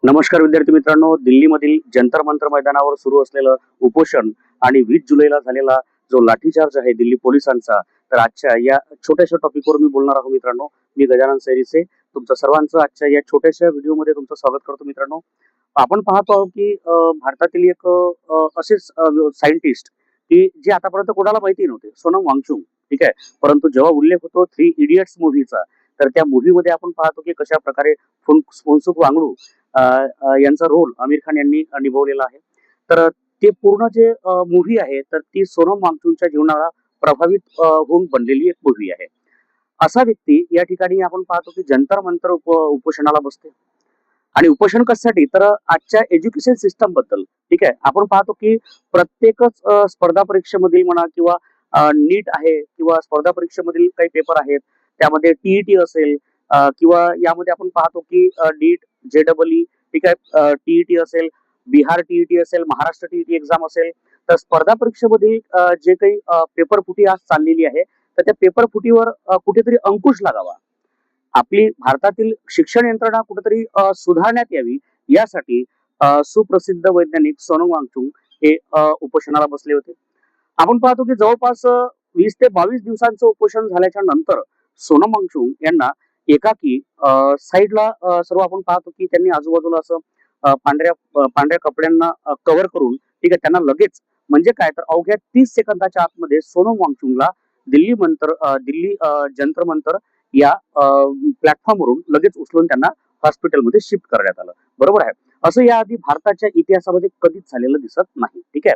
नमस्कार विद्यार्थी मित्रांनो, दिल्लीमधील जंतर मंतर मैदानावर सुरू असलेलं उपोषण आणि 20 जुलैला झालेला जो लाठीचार्ज आहे दिल्ली पोलिसांचा, तर आजच्या या छोट्याशा टॉपिकवर मी बोलणार आहोत मित्रांनो. मी गजानन सैरीसे तुमचं सर्वांचं आजच्या या छोट्याशा व्हिडिओमध्ये तुमचं स्वागत करतो मित्रांनो. आपण पाहतो आहोत की भारतातील एक असेच सायंटिस्ट की जे आतापर्यंत कोणाला माहिती नव्हते, सोनम वांगचुक. ठीक आहे. परंतु जेव्हा उल्लेख होतो थ्री इडियट्स मूव्हीचा, तर त्या मूव्हीमध्ये आपण पाहतो की कशा प्रकारे फुनसुक वांगडू यांचा रोल आमिर खान यांनी निभवलेला आहे. तर ते पूर्ण जे मूव्ही आहे, तर ती सोनम वांगचुकच्या जीवनाला प्रभावित होऊन बनलेली एक मूव्ही आहे. असा व्यक्ती या ठिकाणी आपण पाहतो की जंतर मंतर उपोषणाला बसते. आणि उपोषण कशासाठी, तर आजच्या एज्युकेशन सिस्टम बद्दल. ठीक आहे. आपण पाहतो की प्रत्येकच स्पर्धा परीक्षेमधील म्हणा किंवा नीट आहे किंवा स्पर्धा परीक्षेमधील काही पेपर आहेत, त्यामध्ये टीईटी असेल किंवा यामध्ये आपण पाहतो की नीट, जेईई, ठीक आहे, टीईटी असेल, बिहार टीईटी असेल, महाराष्ट्र टीईटी एक्झाम असेल. तर स्पर्धा परीक्षेमधील जे काही पेपर फुटी आज चाललेली आहे, तर त्या पेपर फुटीवर कुठेतरी अंकुश लागावा. आपली भारतातील शिक्षण यंत्रणा कुठेतरी सुधारण्यात यावी, यासाठी सुप्रसिद्ध वैज्ञानिक सोनम वांगचुक हे उपोषणाला बसले होते. आपण पाहतो की जवळपास 20 ते 22 दिवसांचं उपोषण झाल्याच्या नंतर सोनम वांगचुक यांना एकाकी साईडला सर्व आपण पाहतो की त्यांनी आजूबाजूला असं पांढऱ्या कपड्यांना कव्हर करून, ठीक आहे, त्यांना लगेच म्हणजे काय, तर अवघ्या 30 सेकंदाच्या आतमध्ये सोनम वांगचुकला दिल्ली जंतर मंतर या प्लॅटफॉर्मवरून लगेच उचलून त्यांना हॉस्पिटलमध्ये शिफ्ट करण्यात आलं. बरोबर आहे. असं याआधी भारताच्या इतिहासामध्ये कधीच झालेलं दिसत नाही. ठीक आहे.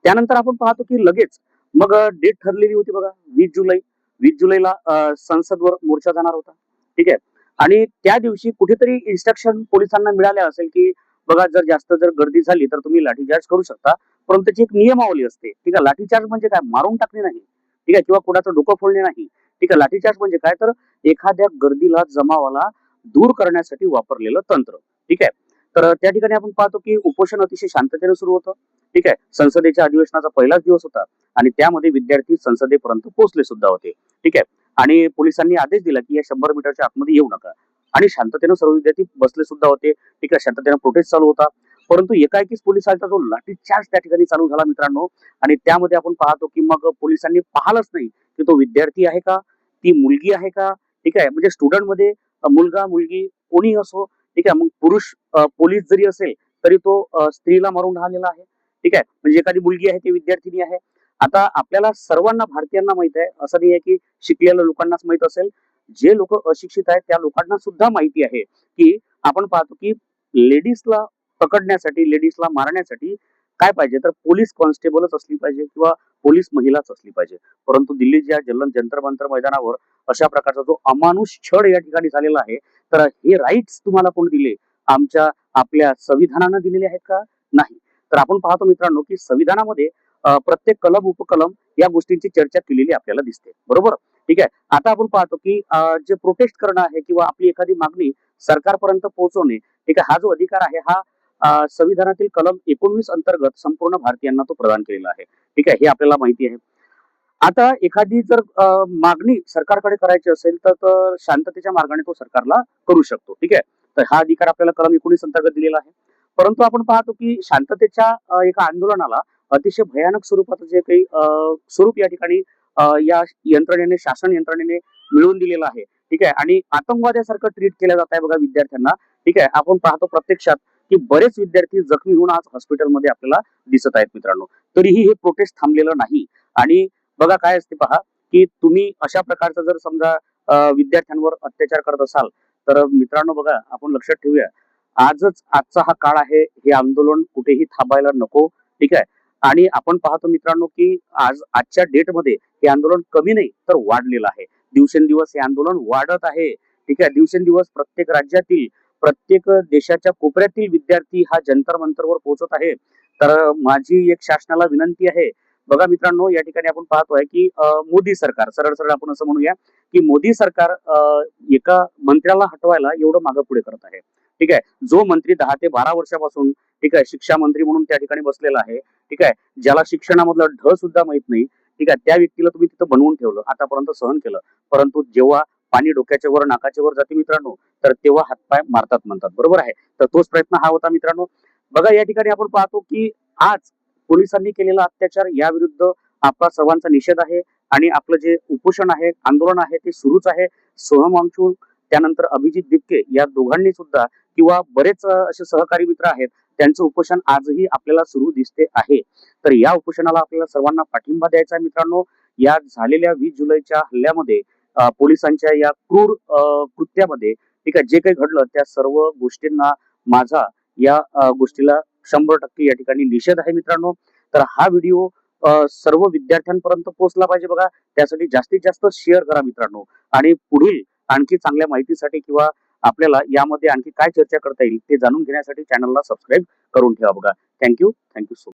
त्यानंतर आपण पाहतो की लगेच मग डेट ठरलेली होती बघा, 20 जुलै. 20 जुलैला संसदवर मोर्चा जाणार होता. ठीक आहे. आणि त्या दिवशी कुठेतरी इन्स्ट्रक्शन पोलिसांना मिळाले असेल की बघा, जर गर्दी झाली तर तुम्ही लाठीचार्ज करू शकता, परंतु त्याची एक नियमावली असते. ठीक आहे. लाठीचार्ज म्हणजे काय, मारून टाकणे नाही. ठीक आहे, किंवा कोणाचं डोकं फोडणे नाही. ठीक आहे. लाठीचार्ज म्हणजे काय, तर एखाद्या गर्दीला, जमावाला दूर करण्यासाठी वापरलेलं तंत्र. ठीक आहे. तर त्या ठिकाणी आपण पाहतो की उपोषण अतिशय शांततेने सुरू होतं. ठीक आहे. संसदेच्या अधिवेशनाचा पहिलाच दिवस होता आणि त्यामध्ये विद्यार्थी संसदेपर्यंत पोहोचले सुद्धा होते. ठीक आहे. आणि पोलिसांनी आदेश दिला की या 100 मीटरच्या आतमध्ये येऊ नका. आणि शांततेने सर्व विद्यार्थी बसले सुद्धा होते. ठीक आहे. शांततेने प्रोटेस्ट चालू होता. परंतु एकाएकीच पोलिसांचा जो लाठीचार्ज त्या ठिकाणी चालू झाला मित्रांनो, आणि त्यामध्ये आपण पाहतो की मग पोलिसांनी पाहिलंच नाही की तो विद्यार्थी आहे का, ती मुलगी आहे का. ठीक आहे. म्हणजे स्टुडंट मध्ये मुलगा, मुलगी कोणी असो. ठीक आहे. मग पुरुष पोलीस जरी असेल तरी तो स्त्रीला मारून राहिलेला आहे. ठीक आहे. म्हणजे एखादी मुलगी आहे ती विद्यार्थिनी आहे. आता आपल्याला सर्वांना, भारतीयांना माहित आहे, असं नाही आहे की शिकलेल्या लोकांनाच माहित असेल. जे लोक अशिक्षित आहेत त्या लोकांना सुद्धा माहिती आहे की आपण पाहतो की लेडीजला पकडण्यासाठी, लेडीजला मारण्यासाठी काय पाहिजे, तर पोलीस कॉन्स्टेबलच असली पाहिजे किंवा पोलीस महिलाच असली पाहिजे. परंतु दिल्लीच्या जंतर मंतर मैदानावर अशा प्रकारचा जो अमानुष छळ या ठिकाणी झालेला आहे, तर हे राईट्स तुम्हाला कोण दिले? आपल्या संविधानानं दिलेले आहेत का? नाही. तर आपण पाहतो मित्रांनो की संविधानामध्ये प्रत्येक कलम, उपकलम या गोष्टींची चर्चा केलेली आपल्याला दिसते. बरोबर? ठीक आहे. आता आपण पाहतो की जे प्रोटेस्ट करणं आहे किंवा आपली एखादी मागणी सरकारपर्यंत पोहोचवणे, ठीक आहे, हा जो अधिकार आहे, हा संविधानातील कलम 19 अंतर्गत संपूर्ण भारतीयांना तो प्रदान केलेला आहे. ठीक आहे. हे आपल्याला माहिती आहे. आता एखादी जर मागणी सरकारकडे करायची असेल तर शांततेच्या मार्गाने तो सरकारला करू शकतो. ठीक आहे. तर हा अधिकार आपल्याला कलम 19 अंतर्गत दिलेला आहे. परंतु आपण पाहतो की शांततेच्या एका आंदोलनाला अतिशय भयानक स्वरूपाचं जे काही स्वरूप या ठिकाणी या यंत्रणेने, शासन यंत्रणेने मिळवून दिलेलं आहे. ठीक आहे. आणि आतंकवाद्यासारखं ट्रीट केलं जात आहे बघा विद्यार्थ्यांना. ठीक आहे. आपण पाहतो प्रत्यक्षात की बरेच विद्यार्थी जखमी होऊन आज हॉस्पिटलमध्ये आपल्याला दिसत आहेत मित्रांनो. तरीही हे प्रोटेस्ट थांबलेलं नाही. आणि बघा काय असते पहा, की तुम्ही अशा प्रकारचा जर समजा विद्यार्थ्यांवर अत्याचार करत असाल, तर मित्रांनो बघा, आपण लक्षात ठेवूया, आजचा हा काळ आहे, हे आंदोलन कुठेही थांबायला नको. ठीक आहे. आणि आपण पाहतो मित्रांनो की आजच्या डेटमध्ये हे आंदोलन कमी नाही तर वाढलेलं आहे. दिवसेंदिवस हे आंदोलन वाढत आहे. ठीक आहे. दिवसेंदिवस प्रत्येक राज्यातील, प्रत्येक देशाच्या कोपऱ्यातील विद्यार्थी हा जंतर मंतरवर पोहोचत आहे. तर माझी एक शासनाला विनंती आहे. बघा मित्रांनो, या ठिकाणी आपण पाहतोय की मोदी सरकार, सरळ सरळ आपण असं म्हणूया की मोदी सरकार एका मंत्र्याला हटवायला एवढं मागे पुढे करत आहे. ठीक आहे. जो मंत्री 10 ते 12 वर्षापासून, ठीक आहे, शिक्षा मंत्री म्हणून त्या ठिकाणी बसलेला आहे. ठीक आहे. ज्याला शिक्षणामधलं ढ सुद्धा माहित नाही. ठीक आहे. त्या व्यक्तीला तुम्ही तिथं बनवून ठेवलं, आतापर्यंत सहन केलं. परंतु जेव्हा पाणी डोक्याच्या वर नाकाच्या वर जाते मित्रांनो, तर तेव्हा हातपाय मारतात म्हणतात, बरोबर आहे. तर तोच प्रयत्न हा होता मित्रांनो. बघा या ठिकाणी आपण पाहतो की आज पोलिसांनी केलेला अत्याचार याविरुद्ध आपला सर्वांचा निषेध आहे आणि आपलं जे उपोषण आहे, आंदोलन आहे ते सुरूच आहे. सोहम वांगचुक त्यानंतर अभिजित दिपके या दोघांनी सुद्धा किंवा बरेच असे सहकारी मित्र आहेत, त्यांचं उपोषण आजही आपल्याला सुरू दिसते आहे. तर या उपोषणाला आपल्याला सर्वांना पाठिंबा द्यायचा आहे मित्रांनो. या झालेल्या 20 जुलैच्या हल्ल्यामध्ये पोलिसांच्या या क्रूर कृत्यामध्ये ठीक आहे, जे काही घडलं त्या सर्व गोष्टींना माझा या गोष्टीला 100% या ठिकाणी निषेध आहे मित्रांनो. तर हा व्हिडिओ सर्व विद्यार्थ्यांपर्यंत पोहोचला पाहिजे बघा. त्यासाठी जास्तीत जास्त शेअर करा मित्रांनो. आणि पुढील आणखी चांगल्या माहितीसाठी किंवा आपल्याला यामध्ये आणखी काय चर्चा करता येईल ते जाणून घेण्यासाठी चॅनलला सबस्क्राईब करून ठेवा बघा. Thank you so